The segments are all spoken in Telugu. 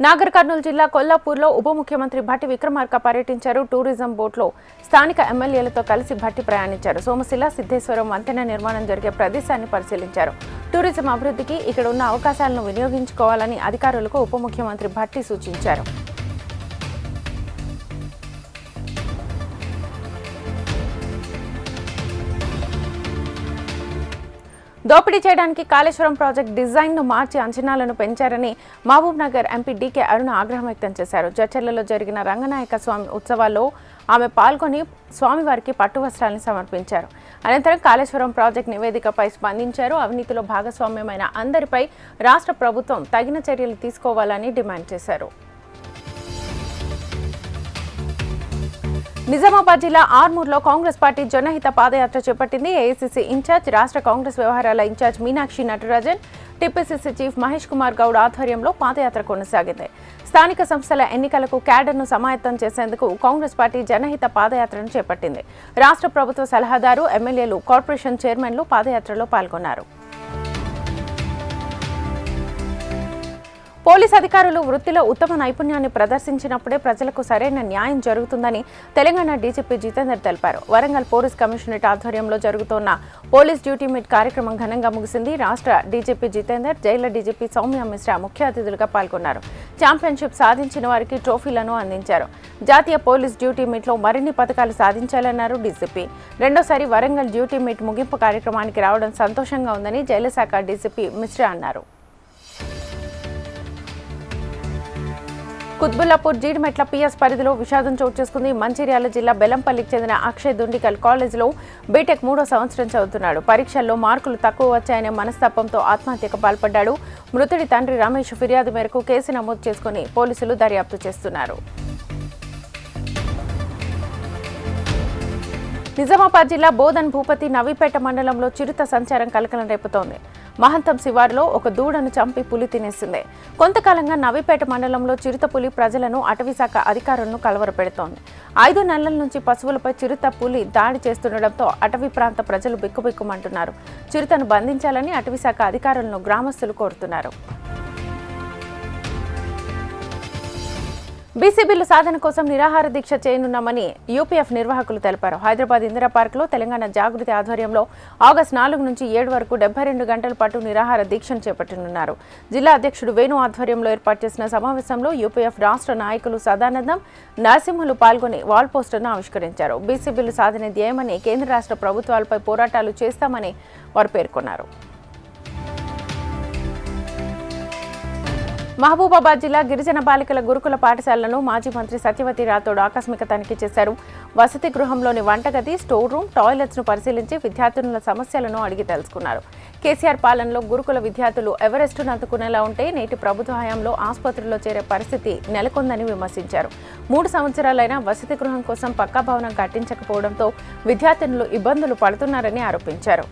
నాగర్ కర్నూలు జిల్లా కొల్లాపూర్లో ఉప ముఖ్యమంత్రి భట్టి విక్రమార్క పర్యటించారు. టూరిజం బోట్లో స్థానిక ఎమ్మెల్యేలతో కలిసి భట్టి ప్రయాణించారు. సోమశిల సిద్ధేశ్వరం వంతెన నిర్మాణం జరిగే ప్రదేశాన్ని పరిశీలించారు. టూరిజం అభివృద్ధికి ఇక్కడ ఉన్న అవకాశాలను వినియోగించుకోవాలని అధికారులకు ఉప ముఖ్యమంత్రి భట్టి సూచించారు. దోపిడీ చేయడానికి కాళేశ్వరం ప్రాజెక్టు డిజైన్ను మార్చి అంచనాలను పెంచారని మహబూబ్ నగర్ ఎంపీ డీకే అరుణ ఆగ్రహం వ్యక్తం చేశారు. జడ్చర్లలో జరిగిన రంగనాయక స్వామి ఉత్సవాల్లో ఆమె పాల్గొని స్వామివారికి పట్టు వస్త్రాలను సమర్పించారు. అనంతరం కాళేశ్వరం ప్రాజెక్టు నివేదికపై స్పందించారు. అవినీతిలో భాగస్వామ్యమైన అందరిపై రాష్ట్ర ప్రభుత్వం తగిన చర్యలు తీసుకోవాలని డిమాండ్ చేశారు. నిజామాబాద్ జిల్లా ఆర్మూర్లో కాంగ్రెస్ పార్టీ జనహిత పాదయాత్ర చేపట్టింది. ఏఐసీసీ ఇన్ఛార్జ్, రాష్ట్ర కాంగ్రెస్ వ్యవహారాల in charge Meenakshi Natarajan, TPCC chief Mahesh Kumar Goud ఆధ్వర్యంలో పాదయాత్ర కొనసాగింది. స్థానిక సంస్థల ఎన్నికలకు క్యాడర్ను సమాయత్తం చేసేందుకు కాంగ్రెస్ పార్టీ జనహిత పాదయాత్రను చేపట్టింది. రాష్ట్ర ప్రభుత్వ సలహాదారు, ఎమ్మెల్యేలు, కార్పొరేషన్ చైర్మన్లు పాదయాత్రలో పాల్గొన్నారు. పోలీస్ అధికారులు వృత్తిలో ఉత్తమ నైపుణ్యాన్ని ప్రదర్శించినప్పుడే ప్రజలకు సరైన న్యాయం జరుగుతుందని తెలంగాణ డీజీపీ జితేందర్ తెలిపారు. వరంగల్ పోలీస్ కమిషనరేట్ ఆధ్వర్యంలో జరుగుతున్న పోలీస్ డ్యూటీ మీట్ కార్యక్రమం ఘనంగా ముగిసింది. రాష్ట్ర డీజీపీ జితేందర్, జైళ్ల డీజీపీ సౌమ్య మిశ్రా ముఖ్య అతిథులుగా పాల్గొన్నారు. ఛాంపియన్షిప్ సాధించిన వారికి ట్రోఫీలను అందించారు. జాతీయ పోలీస్ డ్యూటీ మీట్లో మరిన్ని పథకాలు సాధించాలన్నారు డీజీపీ. రెండోసారి వరంగల్ డ్యూటీ మీట్ ముగింపు కార్యక్రమానికి రావడం సంతోషంగా ఉందని జైళ్ల శాఖ డీజీపీ మిశ్రా అన్నారు. కుత్బుల్లాపూర్ జీడిమెట్ల పిఎస్ పరిధిలో విషాదం చోటు చేసుకుంది. మంచిర్యాల జిల్లా బెల్లంపల్లికి చెందిన అక్షయ్ దుండికల్ కాలేజీలో బీటెక్ 3వ సంవత్సరం చదువుతున్నాడు. పరీక్షల్లో మార్కులు తక్కువ వచ్చాయనే మనస్తాపంతో ఆత్మహత్యకు పాల్పడ్డాడు. మృతుడి తండ్రి రమేష్ ఫిర్యాదు మేరకు కేసు నమోదు చేసుకుని పోలీసులు దర్యాప్తు చేస్తున్నారు. నిజామాబాద్ జిల్లా బోధన్ భూపతి నవీపేట మండలంలో చిరుత సంచారం కలకలం రేపుతోంది. మహంతం శివారులో ఒక దూడను చంపి పులి తినేసింది. కొంతకాలంగా నవీపేట మండలంలో చిరుత పులి ప్రజలను అటవీశాఖ అధికారులను కలవరపెడుతోంది. 5 నెలల నుంచి పశువులపై చిరుత పులి దాడి చేస్తుండటంతో అటవీ ప్రాంత ప్రజలు బిక్కుబిక్కుమంటున్నారు. చిరుతను బంధించాలని అటవీశాఖ అధికారులను గ్రామస్తులు కోరుతున్నారు. బీసీ బిల్లు సాధన కోసం నిరాహార దీక్ష చేయనున్నామని యూపీఎఫ్ నిర్వాహకులు తెలిపారు. హైదరాబాద్ ఇందిరా పార్కులో తెలంగాణ జాగృతి ఆధ్వర్యంలో ఆగస్టు 4 నుంచి 7 వరకు 72 గంటల పాటు నిరాహార దీక్షను చేపట్టనున్నారు. జిల్లా అధ్యక్షుడు వేణు ఆధ్వర్యంలో ఏర్పాటు చేసిన సమావేశంలో యూపీఎఫ్ రాష్ట్ర నాయకులు సదానందం, నరసింహులు పాల్గొని వాల్ పోస్టర్ను ఆవిష్కరించారు. బీసీ బిల్లు సాధన ధ్యేయమని, కేంద్ర రాష్ట్ర ప్రభుత్వాలపై పోరాటాలు చేస్తామని వారు పేర్కొన్నారు. మహబూబాబాద్ జిల్లా గిరిజన బాలికల గురుకుల పాఠశాలను మాజీ మంత్రి సత్యవతి రాథోడ్ ఆకస్మిక తనిఖీ చేశారు. వసతి గృహంలోని వంటగది, స్టోర్ రూమ్, టాయిలెట్స్ను పరిశీలించి విద్యార్థినుల సమస్యలను అడిగి తెలుసుకున్నారు. కేసీఆర్ పాలనలో గురుకుల విద్యార్థులు ఎవరెస్టును అందుకునేలా ఉంటే నేటి ప్రభుత్వ హయాంలో ఆసుపత్రుల్లో చేరే పరిస్థితి నెలకొందని విమర్శించారు. 3 సంవత్సరాలైనా వసతి గృహం కోసం పక్కా భవనం కట్టించకపోవడంతో విద్యార్థినులు ఇబ్బందులు పడుతున్నారని ఆరోపించారు.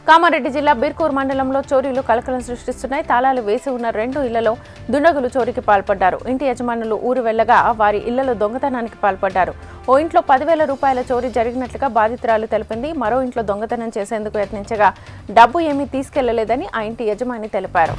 కామారెడ్డి జిల్లా బిర్కూర్ మండలంలో చోరీలు కలకలం సృష్టిస్తున్నాయి. తాళాలు వేసి ఉన్న 2 ఇళ్లలో దుండగులు చోరీకి పాల్పడ్డారు. ఇంటి యజమానులు ఊరు వెళ్లగా వారి ఇళ్లలో దొంగతనానికి పాల్పడ్డారు. ఓ ఇంట్లో 10,000 రూపాయల చోరీ జరిగినట్లుగా బాధితురాలు తెలిపింది. మరో ఇంట్లో దొంగతనం చేసేందుకు యత్నించగా డబ్బు ఏమీ తీసుకెళ్లలేదని ఆ ఇంటి యజమాని తెలిపారు.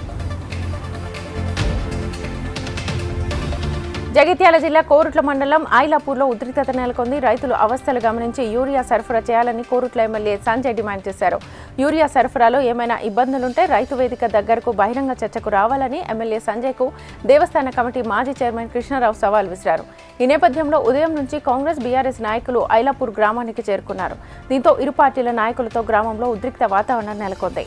జగిత్యాల జిల్లా కోరుట్ల మండలం ఐలాపూర్లో ఉద్రిక్తత నెలకొంది. రైతులు అవస్థలు గమనించి యూరియా సరఫరా చేయాలని కోరుట్ల ఎమ్మెల్యే సంజయ్ డిమాండ్ చేశారు. యూరియా సరఫరాలో ఏమైనా ఇబ్బందులుంటే రైతు వేదిక దగ్గరకు బహిరంగ చర్చకు రావాలని ఎమ్మెల్యే సంజయ్కు దేవస్థాన కమిటీ మాజీ చైర్మన్ కృష్ణారావు సవాల్ విసిరారు. ఈ నేపథ్యంలో ఉదయం నుంచి కాంగ్రెస్, బీఆర్ఎస్ నాయకులు ఐలాపూర్ గ్రామానికి చేరుకున్నారు. దీంతో ఇరు పార్టీల నాయకులతో గ్రామంలో ఉద్రిక్త వాతావరణం నెలకొంది.